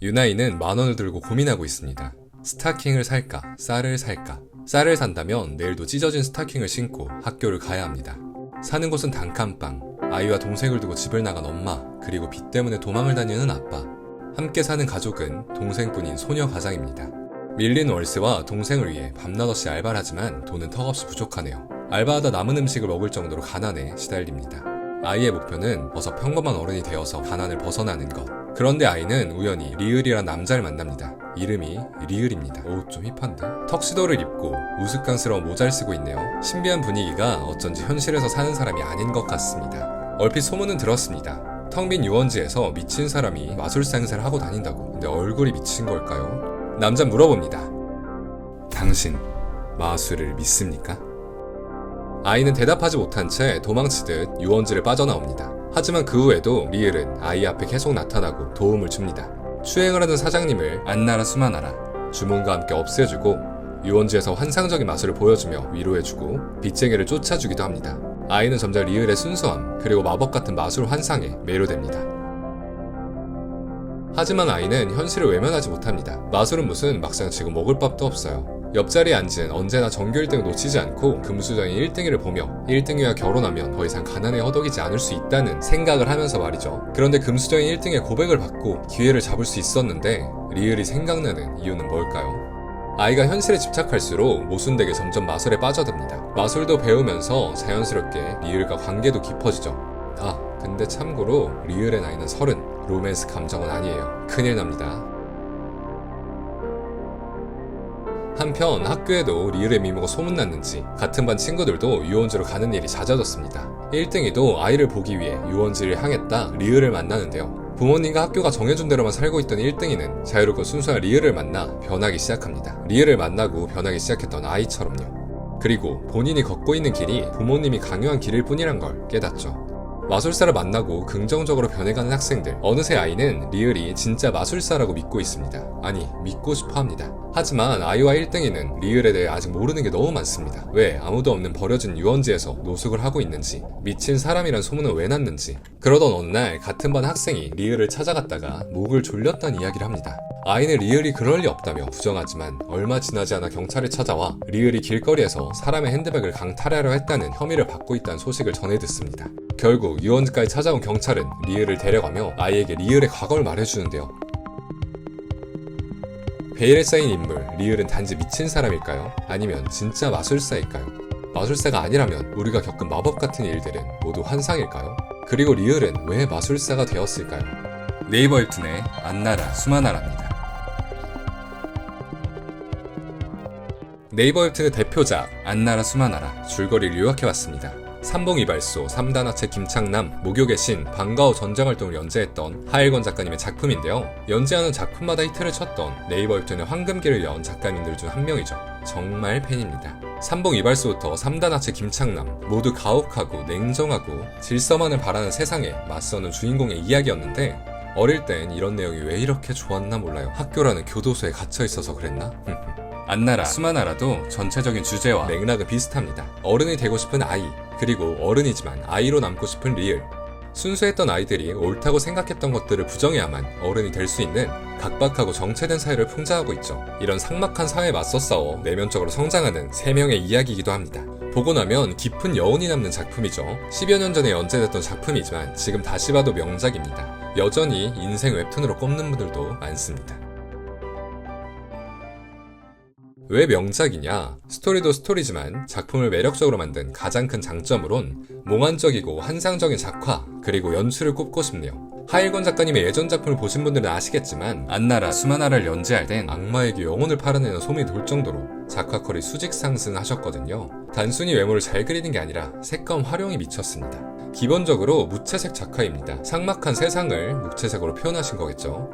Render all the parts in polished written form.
유나이는 10,000원을 들고 고민하고 있습니다. 스타킹을 살까, 쌀을 살까? 쌀을 산다면 내일도 찢어진 스타킹을 신고 학교를 가야 합니다. 사는 곳은 단칸방, 아이와 동생을 두고 집을 나간 엄마, 그리고 빚 때문에 도망을 다니는 아빠. 함께 사는 가족은 동생뿐인 소녀 가장입니다. 밀린 월세와 동생을 위해 밤낮없이 알바를 하지만 돈은 턱없이 부족하네요. 알바하다 남은 음식을 먹을 정도로 가난에 시달립니다. 아이의 목표는 어서 평범한 어른이 되어서 가난을 벗어나는 것. 그런데 아이는 우연히 리을이란 남자를 만납니다. 이름이 리을입니다. 오, 좀 힙한데? 턱시도를 입고 우스꽝스러운 모자를 쓰고 있네요. 신비한 분위기가 어쩐지 현실에서 사는 사람이 아닌 것 같습니다. 얼핏 소문은 들었습니다. 텅 빈 유원지에서 미친 사람이 마술사 행사를 하고 다닌다고. 근데 얼굴이 미친 걸까요? 남자 물어봅니다. 당신 마술을 믿습니까? 아이는 대답하지 못한 채 도망치듯 유원지를 빠져나옵니다. 하지만 그 후에도 리을은 아이 앞에 계속 나타나고 도움을 줍니다. 추행을 하는 사장님을 안나라 수마나라 주문과 함께 없애주고 유원지에서 환상적인 마술을 보여주며 위로해주고 빚쟁이를 쫓아주기도 합니다. 아이는 점점 리을의 순수함 그리고 마법 같은 마술 환상에 매료됩니다. 하지만 아이는 현실을 외면하지 못합니다. 마술은 무슨 막상 지금 먹을 밥도 없어요. 옆자리에 앉은 언제나 전교 1등을 놓치지 않고 금수저인 1등이를 보며 1등이와 결혼하면 더 이상 가난에 허덕이지 않을 수 있다는 생각을 하면서 말이죠. 그런데 금수저인 1등의 고백을 받고 기회를 잡을 수 있었는데 리을이 생각나는 이유는 뭘까요? 아이가 현실에 집착할수록 모순되게 점점 마술에 빠져듭니다. 마술도 배우면서 자연스럽게 리을과 관계도 깊어지죠. 근데 참고로 리을의 나이는 30, 로맨스 감정은 아니에요. 큰일 납니다. 한편 학교에도 리을의 미모가 소문났는지 같은 반 친구들도 유원지로 가는 일이 잦아졌습니다. 1등이도 아이를 보기 위해 유원지를 향했다 리을을 만나는데요. 부모님과 학교가 정해준 대로만 살고 있던 1등이는 자유롭고 순수한 리을을 만나 변하기 시작합니다. 리을을 만나고 변하기 시작했던 아이처럼요. 그리고 본인이 걷고 있는 길이 부모님이 강요한 길일 뿐이란 걸 깨닫죠. 마술사를 만나고 긍정적으로 변해가는 학생들. 어느새 아이는 리을이 진짜 마술사라고 믿고 있습니다. 아니, 믿고 싶어 합니다. 하지만 아이와 1등이는 리을에 대해 아직 모르는 게 너무 많습니다. 왜 아무도 없는 버려진 유원지에서 노숙을 하고 있는지, 미친 사람이란 소문은 왜 났는지. 그러던 어느 날 같은 반 학생이 리을을 찾아갔다가 목을 졸렸다는 이야기를 합니다. 아이는 리을이 그럴 리 없다며 부정하지만 얼마 지나지 않아 경찰이 찾아와 리을이 길거리에서 사람의 핸드백을 강탈하려 했다는 혐의를 받고 있다는 소식을 전해 듣습니다. 결국 유원지까지 찾아온 경찰은 리을을 데려가며 아이에게 리을의 과거를 말해주는데요. 베일에 쌓인 인물 리을은 단지 미친 사람일까요? 아니면 진짜 마술사일까요? 마술사가 아니라면 우리가 겪은 마법 같은 일들은 모두 환상일까요? 그리고 리을은 왜 마술사가 되었을까요? 네이버 웹툰의 안나라 수마나라입니다. 네이버 웹툰의 대표작 안나라 수마나라 줄거리를 요약해봤습니다. 삼봉이발소, 3단학체 김창남, 목욕의 신, 방과후 전쟁활동을 연재했던 하일권 작가님의 작품인데요. 연재하는 작품마다 히트를 쳤던 네이버 웹툰의 황금기를 연 작가님들 중 한 명이죠. 정말 팬입니다. 삼봉이발소부터 3단학체 김창남 모두 가혹하고 냉정하고 질서만을 바라는 세상에 맞서는 주인공의 이야기였는데 어릴 땐 이런 내용이 왜 이렇게 좋았나 몰라요. 학교라는 교도소에 갇혀있어서 그랬나? 안나라, 수마나라도 전체적인 주제와 맥락은 비슷합니다. 어른이 되고 싶은 아이, 그리고 어른이지만 아이로 남고 싶은 리을. 순수했던 아이들이 옳다고 생각했던 것들을 부정해야만 어른이 될 수 있는 각박하고 정체된 사회를 풍자하고 있죠. 이런 삭막한 사회에 맞서 싸워 내면적으로 성장하는 3명의 이야기이기도 합니다. 보고 나면 깊은 여운이 남는 작품이죠. 10여 년 전에 연재됐던 작품이지만 지금 다시 봐도 명작입니다. 여전히 인생 웹툰으로 꼽는 분들도 많습니다. 왜 명작이냐? 스토리도 스토리지만 작품을 매력적으로 만든 가장 큰 장점으론 몽환적이고 환상적인 작화, 그리고 연출을 꼽고 싶네요. 하일권 작가님의 예전 작품을 보신 분들은 아시겠지만 안나라, 수마나라를 연재할 땐 악마에게 영혼을 팔아내는 소문이 돌 정도로 작화컬이 수직 상승하셨거든요. 단순히 외모를 잘 그리는 게 아니라 색감 활용이 미쳤습니다. 기본적으로 무채색 작화입니다. 삭막한 세상을 무채색으로 표현하신 거겠죠.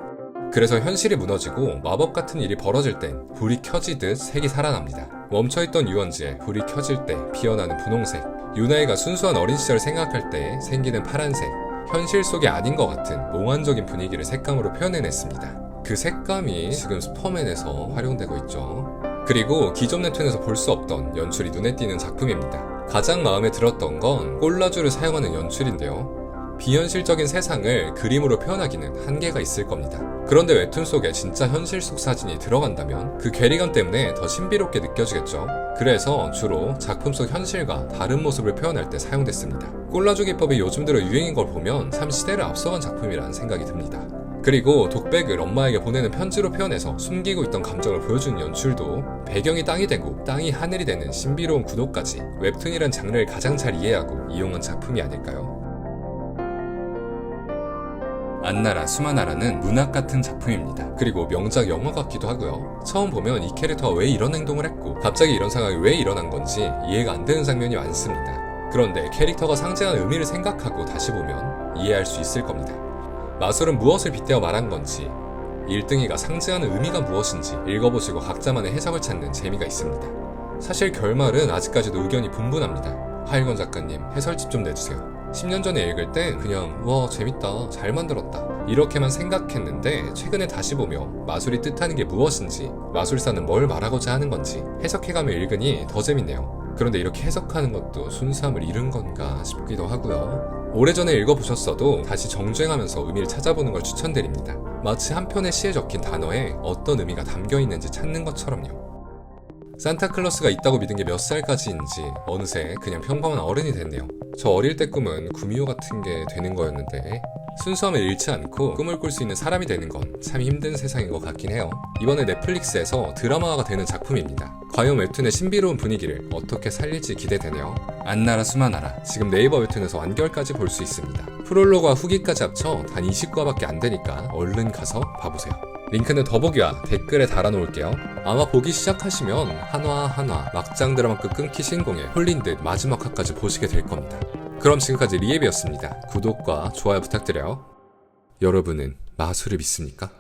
그래서 현실이 무너지고 마법 같은 일이 벌어질 땐 불이 켜지듯 색이 살아납니다. 멈춰있던 유원지에 불이 켜질 때 피어나는 분홍색, 유나이가 순수한 어린 시절을 생각할 때 생기는 파란색, 현실 속이 아닌 것 같은 몽환적인 분위기를 색감으로 표현해냈습니다. 그 색감이 지금 슈퍼맨에서 활용되고 있죠. 그리고 기존 웹툰에서 볼 수 없던 연출이 눈에 띄는 작품입니다. 가장 마음에 들었던 건 꼴라주를 사용하는 연출인데요. 비현실적인 세상을 그림으로 표현하기는 한계가 있을 겁니다. 그런데 웹툰 속에 진짜 현실 속 사진이 들어간다면 그 괴리감 때문에 더 신비롭게 느껴지겠죠. 그래서 주로 작품 속 현실과 다른 모습을 표현할 때 사용됐습니다. 꼴라주 기법이 요즘 들어 유행인 걸 보면 참 시대를 앞서간 작품이라는 생각이 듭니다. 그리고 독백을 엄마에게 보내는 편지로 표현해서 숨기고 있던 감정을 보여주는 연출도 배경이 땅이 되고 땅이 하늘이 되는 신비로운 구도까지 웹툰이란 장르를 가장 잘 이해하고 이용한 작품이 아닐까요? 안나라 수마나라는 문학 같은 작품입니다. 그리고 명작 영화 같기도 하고요. 처음 보면 이 캐릭터가 왜 이런 행동을 했고 갑자기 이런 상황이 왜 일어난 건지 이해가 안 되는 장면이 많습니다. 그런데 캐릭터가 상징하는 의미를 생각하고 다시 보면 이해할 수 있을 겁니다. 마술은 무엇을 빗대어 말한 건지, 1등이가 상징하는 의미가 무엇인지 읽어보시고 각자만의 해석을 찾는 재미가 있습니다. 사실 결말은 아직까지도 의견이 분분합니다. 하일권 작가님, 해설집 좀 내주세요. 10년 전에 읽을 땐 그냥 와 재밌다, 잘 만들었다 이렇게만 생각했는데 최근에 다시 보며 마술이 뜻하는 게 무엇인지, 마술사는 뭘 말하고자 하는 건지 해석해가며 읽으니 더 재밌네요. 그런데 이렇게 해석하는 것도 순수함을 잃은 건가 싶기도 하고요. 오래전에 읽어보셨어도 다시 정주행하면서 의미를 찾아보는 걸 추천드립니다. 마치 한 편의 시에 적힌 단어에 어떤 의미가 담겨있는지 찾는 것처럼요. 산타클로스가 있다고 믿은 게 몇 살까지인지 어느새 그냥 평범한 어른이 됐네요. 저 어릴 때 꿈은 구미호 같은 게 되는 거였는데 순수함을 잃지 않고 꿈을 꿀 수 있는 사람이 되는 건 참 힘든 세상인 것 같긴 해요. 이번에 넷플릭스에서 드라마화가 되는 작품입니다. 과연 웹툰의 신비로운 분위기를 어떻게 살릴지 기대되네요. 안나라 수마나라, 지금 네이버 웹툰에서 완결까지 볼 수 있습니다. 프롤로그와 후기까지 합쳐 단 20과밖에 안 되니까 얼른 가서 봐보세요. 링크는 더보기와 댓글에 달아놓을게요. 아마 보기 시작하시면 한화 막장 드라마 끝 끊기 신공에 홀린 듯 마지막 화까지 보시게 될 겁니다. 그럼 지금까지 리앱이었습니다. 구독과 좋아요 부탁드려요. 여러분은 마술을 믿습니까?